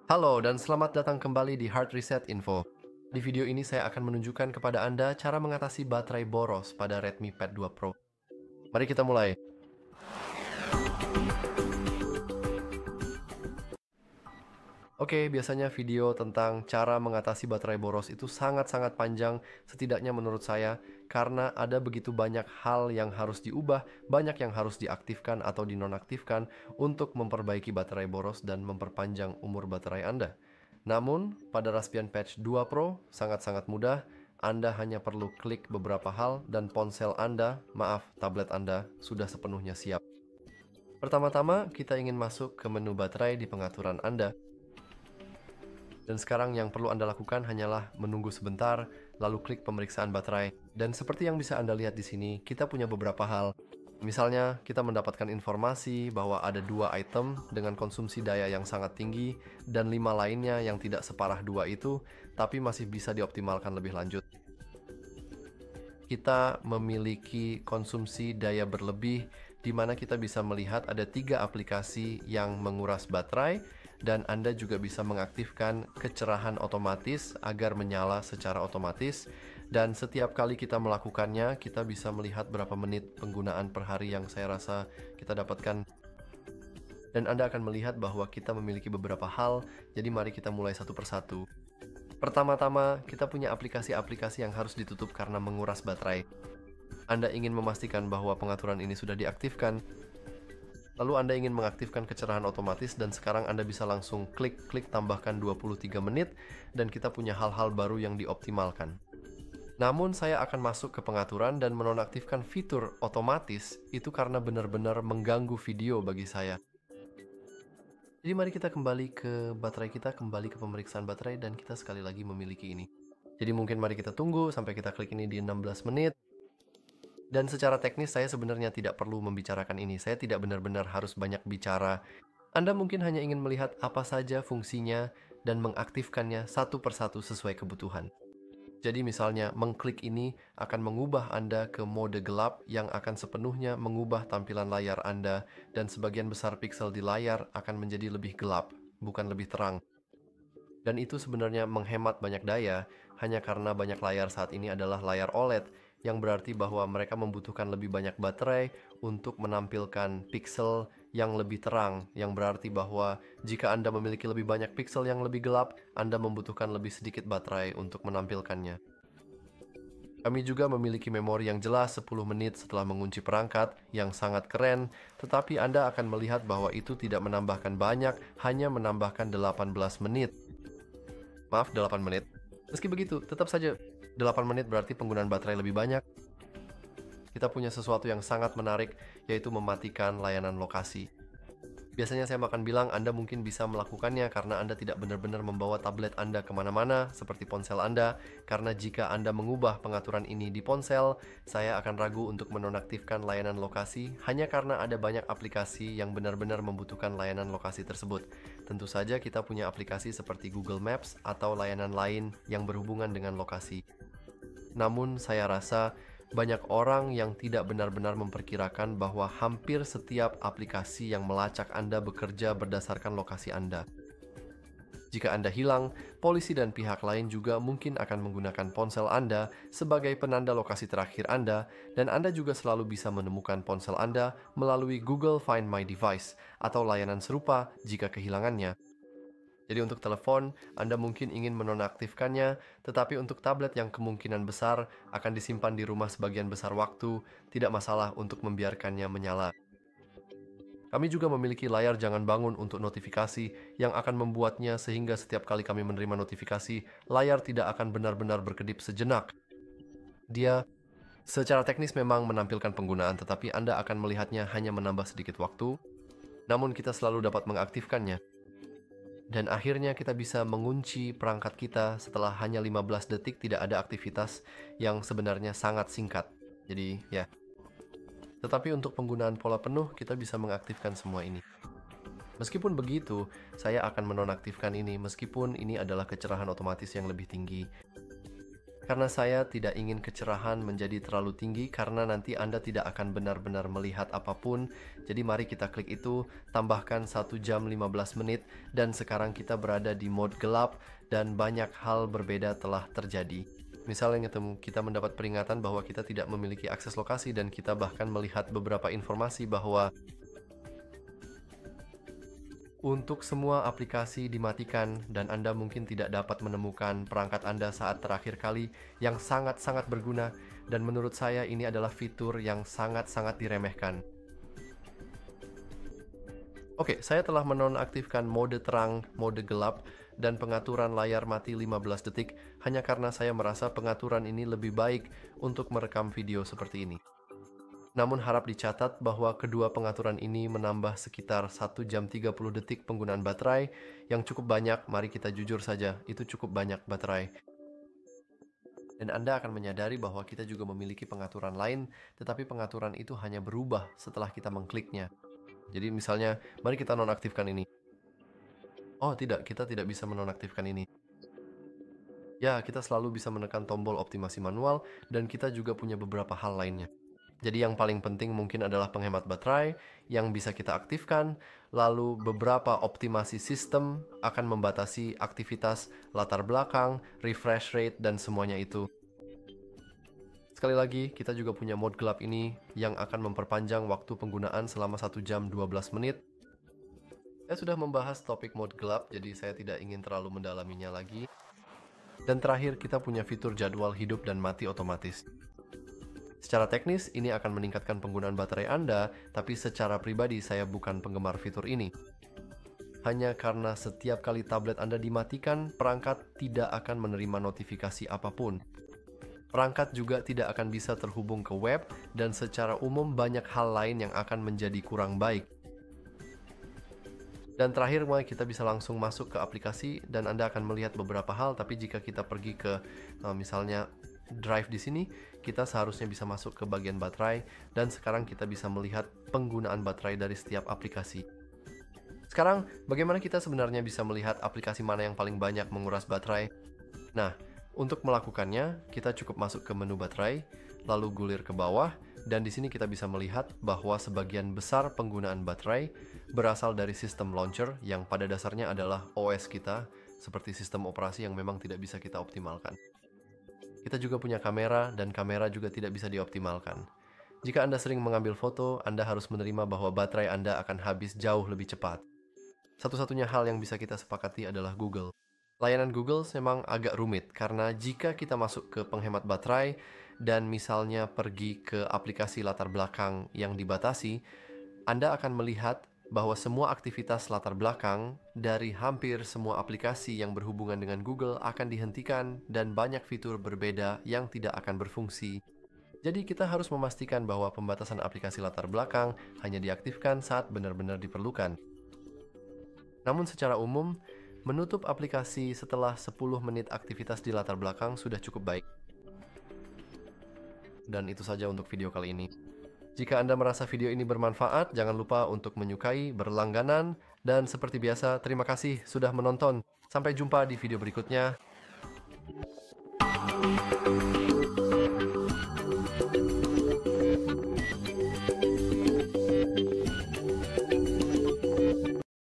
Halo dan selamat datang kembali di Hard Reset Info. Di video ini saya akan menunjukkan kepada Anda cara mengatasi baterai boros pada Redmi Pad 2 Pro. Mari kita mulai. Oke, biasanya video tentang cara mengatasi baterai boros itu sangat-sangat panjang, setidaknya menurut saya, karena ada begitu banyak hal yang harus diubah, banyak yang harus diaktifkan atau dinonaktifkan untuk memperbaiki baterai boros dan memperpanjang umur baterai Anda. Namun, pada Raspbian Patch 2 Pro sangat-sangat mudah. Anda hanya perlu klik beberapa hal dan ponsel Anda, tablet Anda sudah sepenuhnya siap. Pertama-tama, kita ingin masuk ke menu baterai di pengaturan Anda. Dan sekarang yang perlu Anda lakukan hanyalah menunggu sebentar, lalu klik pemeriksaan baterai. Dan seperti yang bisa Anda lihat di sini, kita punya beberapa hal. Misalnya, kita mendapatkan informasi bahwa ada 2 item dengan konsumsi daya yang sangat tinggi, dan 5 lainnya yang tidak separah 2 itu, tapi masih bisa dioptimalkan lebih lanjut. Kita memiliki konsumsi daya berlebih, di mana kita bisa melihat ada 3 aplikasi yang menguras baterai, dan Anda juga bisa mengaktifkan kecerahan otomatis agar menyala secara otomatis. Dan setiap kali kita melakukannya, kita bisa melihat berapa menit penggunaan per hari yang saya rasa kita dapatkan. Dan Anda akan melihat bahwa kita memiliki beberapa hal, jadi mari kita mulai satu persatu. Pertama-tama, kita punya aplikasi-aplikasi yang harus ditutup karena menguras baterai. Anda ingin memastikan bahwa pengaturan ini sudah diaktifkan. Lalu Anda ingin mengaktifkan kecerahan otomatis dan sekarang Anda bisa langsung klik tambahkan 23 menit dan kita punya hal-hal baru yang dioptimalkan. Namun saya akan masuk ke pengaturan dan menonaktifkan fitur otomatis itu karena benar-benar mengganggu video bagi saya. Jadi mari kita kembali ke baterai kita, kembali ke pemeriksaan baterai dan kita sekali lagi memiliki ini. Jadi mungkin mari kita tunggu sampai kita klik ini di 16 menit. Dan secara teknis saya sebenarnya tidak perlu membicarakan ini. Saya tidak benar-benar harus banyak bicara. Anda mungkin hanya ingin melihat apa saja fungsinya dan mengaktifkannya satu persatu sesuai kebutuhan. Jadi misalnya mengklik ini akan mengubah Anda ke mode gelap yang akan sepenuhnya mengubah tampilan layar Anda dan sebagian besar pixel di layar akan menjadi lebih gelap, bukan lebih terang. Dan itu sebenarnya menghemat banyak daya hanya karena banyak layar saat ini adalah layar OLED yang berarti bahwa mereka membutuhkan lebih banyak baterai untuk menampilkan pixel yang lebih terang, yang berarti bahwa jika Anda memiliki lebih banyak pixel yang lebih gelap, Anda membutuhkan lebih sedikit baterai untuk menampilkannya. Kami juga memiliki memori yang jelas 10 menit setelah mengunci perangkat yang sangat keren, tetapi Anda akan melihat bahwa itu tidak menambahkan banyak, hanya menambahkan 18 menit. 8 menit. Meski begitu, tetap saja 8 menit berarti penggunaan baterai lebih banyak. Kita punya sesuatu yang sangat menarik, yaitu mematikan layanan lokasi. Biasanya saya akan bilang Anda mungkin bisa melakukannya karena Anda tidak benar-benar membawa tablet Anda kemana-mana seperti ponsel Anda, karena jika Anda mengubah pengaturan ini di ponsel, saya akan ragu untuk menonaktifkan layanan lokasi hanya karena ada banyak aplikasi yang benar-benar membutuhkan layanan lokasi tersebut. Tentu saja kita punya aplikasi seperti Google Maps atau layanan lain yang berhubungan dengan lokasi. Namun saya rasa banyak orang yang tidak benar-benar memperkirakan bahwa hampir setiap aplikasi yang melacak Anda bekerja berdasarkan lokasi Anda. Jika Anda hilang, polisi dan pihak lain juga mungkin akan menggunakan ponsel Anda sebagai penanda lokasi terakhir Anda, dan Anda juga selalu bisa menemukan ponsel Anda melalui Google Find My Device atau layanan serupa jika kehilangannya. Jadi untuk telepon, Anda mungkin ingin menonaktifkannya, tetapi untuk tablet yang kemungkinan besar akan disimpan di rumah sebagian besar waktu, tidak masalah untuk membiarkannya menyala. Kami juga memiliki layar jangan bangun untuk notifikasi yang akan membuatnya sehingga setiap kali kami menerima notifikasi, layar tidak akan benar-benar berkedip sejenak. Dia secara teknis memang menampilkan penggunaan, tetapi Anda akan melihatnya hanya menambah sedikit waktu, namun kita selalu dapat mengaktifkannya. Dan akhirnya kita bisa mengunci perangkat kita setelah hanya 15 detik tidak ada aktivitas yang sebenarnya sangat singkat. Jadi ya. Tetapi untuk penggunaan pola penuh kita bisa mengaktifkan semua ini. Meskipun begitu, saya akan menonaktifkan ini meskipun ini adalah kecerahan otomatis yang lebih tinggi. Karena saya tidak ingin kecerahan menjadi terlalu tinggi karena nanti Anda tidak akan benar-benar melihat apapun. Jadi mari kita klik itu, tambahkan 1 jam 15 menit, dan sekarang kita berada di mode gelap dan banyak hal berbeda telah terjadi. Misalnya kita mendapat peringatan bahwa kita tidak memiliki akses lokasi dan kita bahkan melihat beberapa informasi bahwa untuk semua aplikasi dimatikan dan Anda mungkin tidak dapat menemukan perangkat Anda saat terakhir kali yang sangat-sangat berguna, dan menurut saya ini adalah fitur yang sangat-sangat diremehkan. Oke, saya telah menonaktifkan mode terang, mode gelap, dan pengaturan layar mati 15 detik hanya karena saya merasa pengaturan ini lebih baik untuk merekam video seperti ini. Namun harap dicatat bahwa kedua pengaturan ini menambah sekitar 1 jam 30 detik penggunaan baterai yang cukup banyak. Mari kita jujur saja, itu cukup banyak baterai. Dan Anda akan menyadari bahwa kita juga memiliki pengaturan lain, tetapi pengaturan itu hanya berubah setelah kita mengkliknya. Jadi misalnya, mari kita nonaktifkan ini. Oh tidak, kita tidak bisa menonaktifkan ini. Ya, kita selalu bisa menekan tombol optimasi manual, dan kita juga punya beberapa hal lainnya. Jadi yang paling penting mungkin adalah penghemat baterai yang bisa kita aktifkan, lalu beberapa optimasi sistem akan membatasi aktivitas latar belakang, refresh rate, dan semuanya itu. Sekali lagi, kita juga punya mode gelap ini yang akan memperpanjang waktu penggunaan selama 1 jam 12 menit. Saya sudah membahas topik mode gelap, jadi saya tidak ingin terlalu mendalaminya lagi. Dan terakhir, kita punya fitur jadwal hidup dan mati otomatis. Secara teknis, ini akan meningkatkan penggunaan baterai Anda, tapi secara pribadi saya bukan penggemar fitur ini. Hanya karena setiap kali tablet Anda dimatikan, perangkat tidak akan menerima notifikasi apapun. Perangkat juga tidak akan bisa terhubung ke web, dan secara umum banyak hal lain yang akan menjadi kurang baik. Dan terakhir, kita bisa langsung masuk ke aplikasi, dan Anda akan melihat beberapa hal, tapi jika kita pergi ke misalnya drive di sini, kita seharusnya bisa masuk ke bagian baterai, dan sekarang kita bisa melihat penggunaan baterai dari setiap aplikasi. Sekarang, bagaimana kita sebenarnya bisa melihat aplikasi mana yang paling banyak menguras baterai? Nah, untuk melakukannya, kita cukup masuk ke menu baterai, lalu gulir ke bawah, dan di sini kita bisa melihat bahwa sebagian besar penggunaan baterai berasal dari sistem launcher yang pada dasarnya adalah OS kita, seperti sistem operasi yang memang tidak bisa kita optimalkan. Kita juga punya kamera, dan kamera juga tidak bisa dioptimalkan. Jika Anda sering mengambil foto, Anda harus menerima bahwa baterai Anda akan habis jauh lebih cepat. Satu-satunya hal yang bisa kita sepakati adalah Google. Layanan Google memang agak rumit, karena jika kita masuk ke penghemat baterai, dan misalnya pergi ke aplikasi latar belakang yang dibatasi, Anda akan melihat bahwa semua aktivitas latar belakang dari hampir semua aplikasi yang berhubungan dengan Google akan dihentikan dan banyak fitur berbeda yang tidak akan berfungsi. Jadi kita harus memastikan bahwa pembatasan aplikasi latar belakang hanya diaktifkan saat benar-benar diperlukan. Namun secara umum, menutup aplikasi setelah 10 menit aktivitas di latar belakang sudah cukup baik. Dan itu saja untuk video kali ini. Jika Anda merasa video ini bermanfaat, jangan lupa untuk menyukai, berlangganan, dan seperti biasa, terima kasih sudah menonton. Sampai jumpa di video berikutnya.